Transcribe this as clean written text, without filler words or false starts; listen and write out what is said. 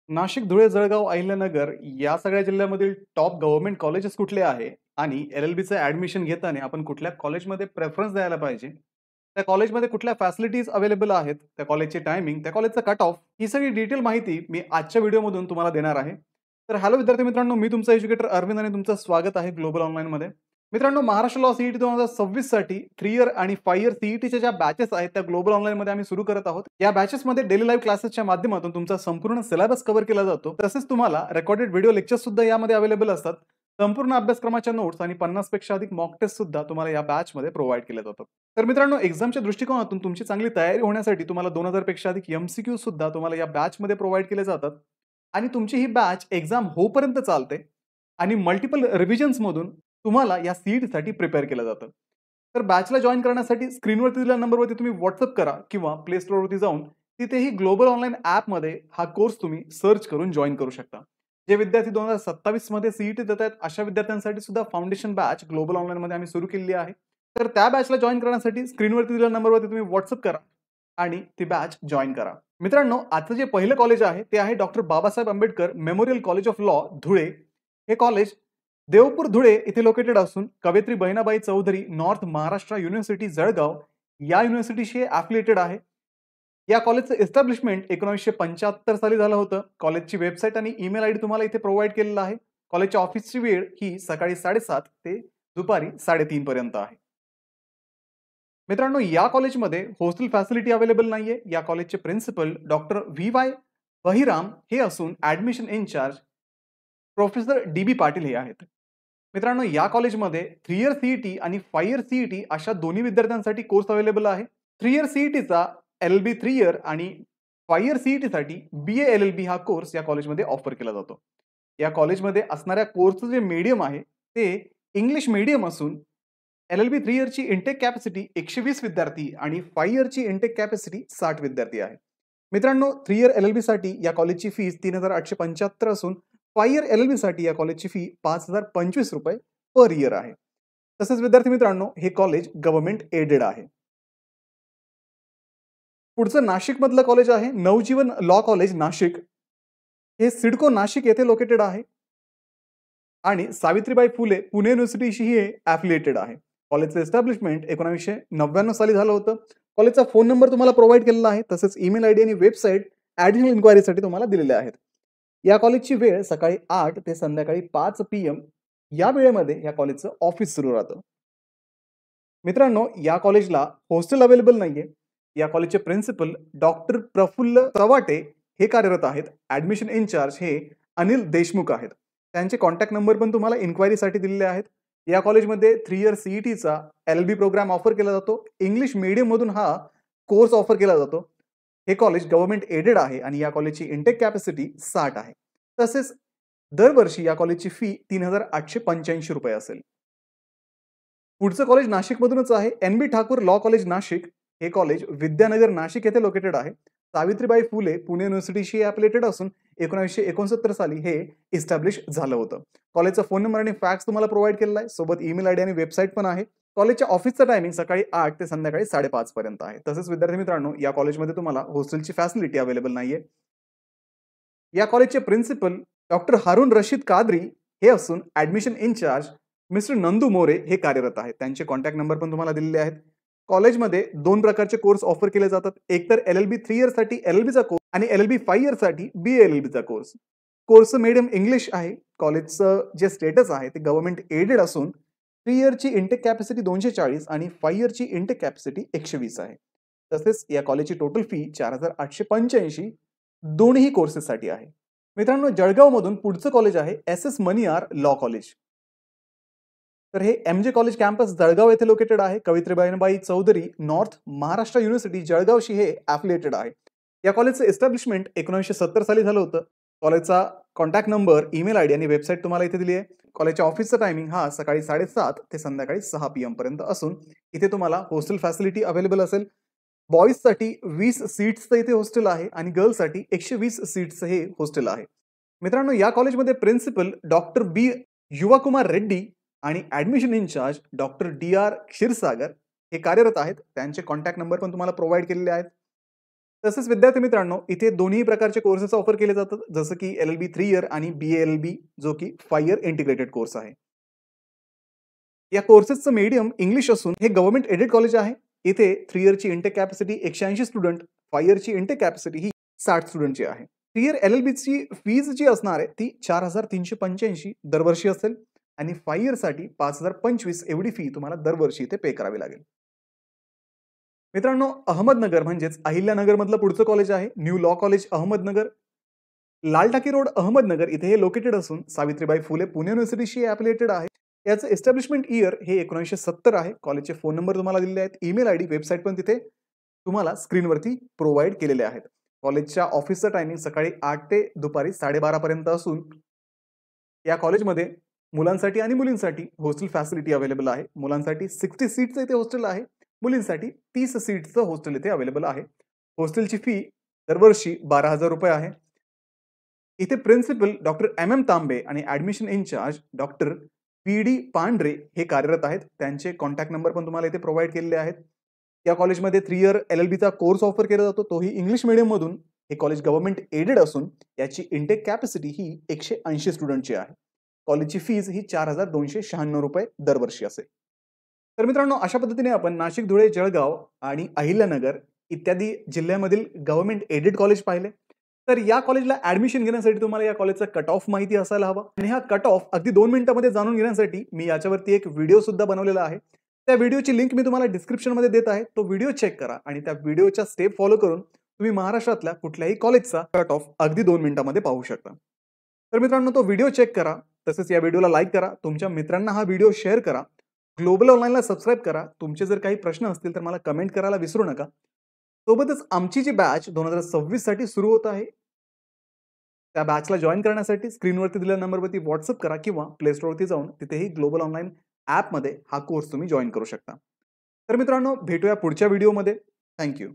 नाशिक, धुळे, जळगाव, अहिल्यानगर या सगळ्या जिल्ह्यामधील टॉप गव्हर्नमेंट कॉलेजेस कुठले आहे आणि एल-एल-बीचं ॲडमिशन घेताना आपण कुठल्या कॉलेजमध्ये प्रेफरन्स द्यायला पाहिजे? त्या कॉलेजमध्ये कुठल्या फॅसिलिटीज अवेलेबल आहेत? त्या कॉलेजची टायमिंग, त्या कॉलेजचा कट ऑफ ही सगळी डिटेल माहिती मी आजच्या व्हिडिओमधून तुम्हाला देणार आहे. तर हॅलो विद्यार्थी मित्रांनो, मी तुमचा एज्युकेटर अरविंद आणि तुमचं स्वागत आहे ग्लोबल ऑनलाईनमध्ये. मित्रांनो, महाराष्ट्र लॉ सीईटी 2026 साठी 3 इयर आणि 5 इयर सीईटीच्या ज्या बॅचेस आहेत त्या ग्लोबल ऑनलाईनमध्ये आम्ही सुरू करत आहोत. या बॅचेसमध्ये डेली लाईव्ह क्लासेसच्या माध्यमातून तुमचा संपूर्ण सिलेबस कव्हर केला जातो. तसेच तुम्हाला रेकॉर्डेड व्हिडिओ लेक्चर्स सुद्धा यामध्ये अवेलेबल असतात. संपूर्ण अभ्यासक्रमाच्या नोट्स आणि 50 पेक्षा अधिक मॉक टेस्ट सुद्धा तुम्हाला या बॅचमध्ये प्रोव्हाइड केले जातात. तर मित्रांनो, एक्झामच्या दृष्टिकोनातून तुमची चांगली तयारी होण्यासाठी तुम्हाला 2000 पेक्षा अधिक एमसीक्यू सुद्धा तुम्हाला या बॅचमध्ये प्रोव्हाइड केले जातात आणि तुमची ही बॅच एक्झाम होईपर्यंत चालते आणि मल्टिपल रिव्हिजन्समधून तुम्हाला या सीईटीसाठी प्रिपेअर केलं जातं. तर बॅचला जॉइन करण्यासाठी स्क्रीनवरती दिलेल्या नंबरवरती तुम्ही व्हॉट्सअप करा किंवा प्ले स्टोअरवरती जाऊन तिथेही ग्लोबल ऑनलाईन ॲपमध्ये हा कोर्स तुम्ही सर्च करून जॉइन करू शकता. जे विद्यार्थी 2027 मध्ये सीईटी देत आहेत अशा विद्यार्थ्यांसाठी सुद्धा फाउंडेशन बॅच ग्लोबल ऑनलाईनमध्ये आम्ही सुरू केलेली आहे. तर त्या बॅचला जॉइन करण्यासाठी स्क्रीनवरती दिलेल्या नंबरवरती तुम्ही व्हॉट्सअप करा आणि ती बॅच जॉइन करा. मित्रांनो, आजचं जे पहिलं कॉलेज आहे ते आहे doctor Babasaheb Ambedkar memorial college of law, Dhule. हे कॉलेज देवपूर, धुळे येथे लोकेटेड असून कवयित्री बहिणाबाई चौधरी नॉर्थ महाराष्ट्र युनिव्हर्सिटी, जळगाव या युनिव्हर्सिटीशी ॲफिलिएटेड आहे. या कॉलेजचं एस्टॅब्लिशमेंट 1975 साली झालं होतं. कॉलेजची वेबसाईट आणि ईमेल आयडी तुम्हाला इथे प्रोव्हाइड केलेला आहे. कॉलेजच्या ऑफिसची वेळ ही सकाळी 7:30 ते दुपारी 3:30 पर्यंत आहे. मित्रांनो, या कॉलेजमध्ये हॉस्टेल फॅसिलिटी अवेलेबल नाहीये. या कॉलेजचे प्रिन्सिपल डॉक्टर व्ही.वाय. बहिराम हे असून admission incharge professor D B. Patil हे आहेत. मित्रांनो, या कॉलेजमध्ये 3 इयर सीईटी आणि 5 इयर सीईटी अशा दोन्ही विद्यार्थ्यांसाठी कोर्स अवेलेबल आहे. 3 इयर सीईटीचा एल-एल-बी 3 इयर आणि 5 इयर सीईटीसाठी बी.ए. एल-एल-बी हा कोर्स या कॉलेजमध्ये ऑफर केला जातो. या कॉलेजमध्ये असणाऱ्या कोर्सचं जे मीडियम आहे ते इंग्लिश मीडियम असून एल-एल-बी 3 इयरची इंटेक कॅपॅसिटी 120 विद्यार्थी आणि 5 इयरची इंटेक कॅपॅसिटी 60 विद्यार्थी आहे. मित्रांनो, 3 इयर एल-एल-बी साठी या कॉलेजची फीस 3,875 असून 5 इयर एल-एल-बी साठी या कॉलेजची फी ₹5,025 पर इयर आहे. तसेच विद्यार्थी मित्रांनो, हे कॉलेज गव्हर्नमेंट एडेड आहे. पुढचं नाशिक मधलं कॉलेज आहे नवजीवन लॉ कॉलेज, नाशिक. हे सिडको नाशिक येथे लोकेटेड आहे आणि सावित्रीबाई फुले पुणे युनिव्हर्सिटीशी हे ॲफिलिएटेड आहे. कॉलेजचं एस्टॅब्लिशमेंट 1999 साली झालं होतं. कॉलेजचा फोन नंबर तुम्हाला प्रोव्हाइड केलेला आहे. तसेच ईमेल आयडी आणि वेबसाईट ॲडिशनल इन्क्वायरीसाठी तुम्हाला दिलेले आहेत. या कॉलेजची वेळ सकाळी 8 ते संध्याकाळी 5 PM या वेळेमध्ये या कॉलेजचं ऑफिस सुरू राहतं. मित्रांनो, या कॉलेजला हॉस्टेल अवेलेबल नाहीये. या कॉलेजचे प्रिन्सिपल डॉक्टर प्रफुल्ल चव्हाटे हे कार्यरत आहेत. ॲडमिशन इन्चार्ज हे अनिल देशमुख आहेत. त्यांचे कॉन्टॅक्ट नंबर पण तुम्हाला इन्क्वायरीसाठी दिलेले आहेत. या कॉलेजमध्ये 3 इयर सीईटीचा एल-बी प्रोग्राम ऑफर केला जातो. इंग्लिश मीडियममधून हा कोर्स ऑफर केला जातो. हे कॉलेज गव्हर्नमेंट एडेड आहे आणि या कॉलेजची इंटेक कॅपॅसिटी 60 आहे. तसेच दरवर्षी या कॉलेजची फी ₹3,885 असेल. पुढचं कॉलेज नाशिकमधूनच आहे. NB. Thakur law college, Nashik. हे कॉलेज विद्यानगर, नाशिक येथे लोकेटेड आहे. सावित्रीबाई फुले पुणे युनिव्हर्सिटीशी ॲफिलिएटेड असून 1969 साली हे इस्टॅब्लिश झालं होतं. कॉलेजचा फोन नंबर आणि फॅक्स तुम्हाला प्रोव्हाइड केलेला आहे. सोबत ईमेल आयडी आणि वेबसाईट पण आहे. कॉलेजच्या ऑफिसचा टायमिंग सकाळी 8 ते संध्याकाळी 5:30 पर्यंत आहे. तसेच विद्यार्थी मित्रांनो, या कॉलेजमध्ये तुम्हाला हॉस्टेलची फॅसिलिटी अवेलेबल नाहीये. या कॉलेजचे प्रिन्सिपल डॉक्टर हारून रशीद कादरी हे असून admission incharge mister Nandu More हे कार्यरत आहेत. त्यांचे कॉन्टॅक्ट नंबर पण तुम्हाला दिलेले आहेत. कॉलेजमध्ये 2 प्रकारचे कोर्स ऑफर केले जातात. एक तर एल-एल-बी 3 इयरसाठी एल-एल-बीचा कोर्स आणि एल-एल-बी 5 इयरसाठी बी-ए एल-एल-बीचा कोर्स. कोर्सचं मीडियम इंग्लिश आहे. कॉलेजचं जे स्टेटस आहे ते गव्हर्नमेंट एडेड असून 3 इयरची इंटेक कॅपॅसिटी 240 आणि 5 इयरची इंटेक कॅपॅसिटी 120 आहे. तसेच या कॉलेजची टोटल फी 4,885 दोन्ही कोर्सेससाठी आहे. मित्रांनो, जळगावमधून पुढचं कॉलेज आहे एस.एस. Maniyar law college. तर हे एम.जे. कॉलेज कॅम्पस जळगाव येथे लोकेटेड आहे. कवयित्री बहिणाबाई चौधरी नॉर्थ महाराष्ट्र युनिव्हर्सिटी, जळगावशी हे ॲफिलिएटेड आहे. या कॉलेजचं एस्टॅब्लिशमेंट 1970 साली झालं होतं. कॉलेजचा कॉन्टॅक्ट नंबर, ईमेल आयडी आणि वेबसाईट तुम्हाला इथे दिली आहे. कॉलेजच्या ऑफिसचा टायमिंग हा सकाळी 7:30 ते संध्याकाळी 6 PM पर्यंत असून इथे तुम्हाला हॉस्टेल फॅसिलिटी अवेलेबल असेल. बॉईजसाठी 20 सीट्सचं इथे हॉस्टेल आहे आणि गर्ल्ससाठी 120 सीट्सचं हे हॉस्टेल आहे. मित्रांनो, या कॉलेजमध्ये principal doctor B. Yuvakumar Reddy आणि admission incharge doctor D R. Kshirsagar हे कार्यरत आहेत. त्यांचे कॉन्टॅक्ट नंबर पण तुम्हाला प्रोव्हाइड केलेले आहेत. तसेच विद्यार्थी मित्रांनो, इथे दोन्ही प्रकारचे कोर्सेस ऑफर केले जातात, जसं की LLB 3 इयर आणि BA-LLB जो की 5 इयर इंटिग्रेटेड कोर्स आहे. या कोर्सेसचं मीडियम इंग्लिश असून हे गव्हर्नमेंट एडेड कॉलेज आहे. इथे 3 इयरची इंटेक कॅपॅसिटी 180 स्टुडंट, 5 इयरची इंटेक कॅपॅसिटी ही 60 स्टुडंटची आहे. 3 इयर LLBची फीज जी असणार आहे ती 4,385 दरवर्षी असेल आणि 5 इयरसाठी 5,025 एवढी फी तुम्हाला दरवर्षी इथे पे करावी लागेल. मित्रांनो, अहमदनगर म्हणजेच अहिल्यानगर मधलं पुढचं कॉलेज आहे न्यू लॉ कॉलेज अहमदनगर. लाल टाकी रोड अहमदनगर इथे हे लोकेटेड असून सावित्रीबाई फुले पुणे युनिव्हर्सिटीशी ॲफिलिएटेड आहे. याचं एस्टॅब्लिशमेंट इयर हे 1970 आहे. कॉलेजचे फोन नंबर तुम्हाला दिलेले आहेत, ईमेल आयडी, वेबसाईट पण तिथे तुम्हाला स्क्रीनवरती प्रोव्हाइड केलेले आहेत. कॉलेजच्या ऑफिसचं टायमिंग सकाळी 8 ते दुपारी 12:30 पर्यंत असून या कॉलेजमध्ये मुलांसाठी आणि मुलींसाठी हॉस्टेल फॅसिलिटी अवेलेबल आहे. मुलांसाठी 60 सीटचं इथे हॉस्टेल आहे, मुलींसाठी 30 सीटचं हॉस्टेल इथे अवेलेबल आहे. हॉस्टेलची फी दरवर्षी 12,000 रुपये आहे. इथे प्रिन्सिपल डॉक्टर MM तांबे आणि ऍडमिशन इन्चार्ज डॉक्टर PD पांढरे हे कार्यरत आहेत. त्यांचे कॉन्टॅक्ट नंबर पण तुम्हाला इथे प्रोव्हाइड केलेले आहेत. या कॉलेजमध्ये 3 इयर LLBचा कोर्स ऑफर केला जातो, तोही इंग्लिश मीडियम मधून. हे कॉलेज गव्हर्नमेंट एडेड असून याची इंटेक कॅपॅसिटी ही 180 स्टुडंटची आहे. कॉलेजची फीज ही 4,296 रुपये दरवर्षी असेल. तर मित्रांनो, अशा पद्धतीने आपण नाशिक, धुळे, जळगाव आणि अहिल्यानगर इत्यादी जिल्ह्यामधील गव्हर्नमेंट एडेड कॉलेज पाहिले. तर या कॉलेजला ऍडमिशन घेण्यासाठी तुम्हाला या कॉलेजचा कट ऑफ माहिती असायला हवा आणि हा कट ऑफ अगदी 2 मिनिटांमध्ये जाणून घेण्यासाठी मी याच्यावरती एक व्हिडिओ सुद्धा बनवलेला आहे. त्या व्हिडिओची लिंक मी तुम्हाला डिस्क्रिप्शनमध्ये देत आहे. तो व्हिडिओ चेक करा आणि त्या व्हिडिओच्या स्टेप फॉलो करून तुम्ही महाराष्ट्रातल्या कुठल्याही कॉलेजचा कट ऑफ अगदी 2 मिनिटांमध्ये पाहू शकता. तर मित्रांनो, तो व्हिडिओ चेक करा. तसेच या व्हिडिओला लाईक करा, तुमच्या मित्रांना हा व्हिडिओ शेअर करा, ग्लोबल ऑनलाईनला सबस्क्राईब करा. तुमचे जर काही प्रश्न असतील तर मला कमेंट करायला विसरू नका. सोबतच आमची जी बॅच 2026 साठी सुरू होत आहे, त्या बॅचला जॉईन करण्यासाठी स्क्रीनवरती दिलेल्या नंबरवरती व्हॉट्सअप करा किंवा प्ले स्टोअरवरती जाऊन तिथेही ग्लोबल ऑनलाईन ॲपमध्ये हा कोर्स तुम्ही जॉईन करू शकता. तर मित्रांनो, भेटूया पुढच्या व्हिडिओमध्ये. थँक्यू.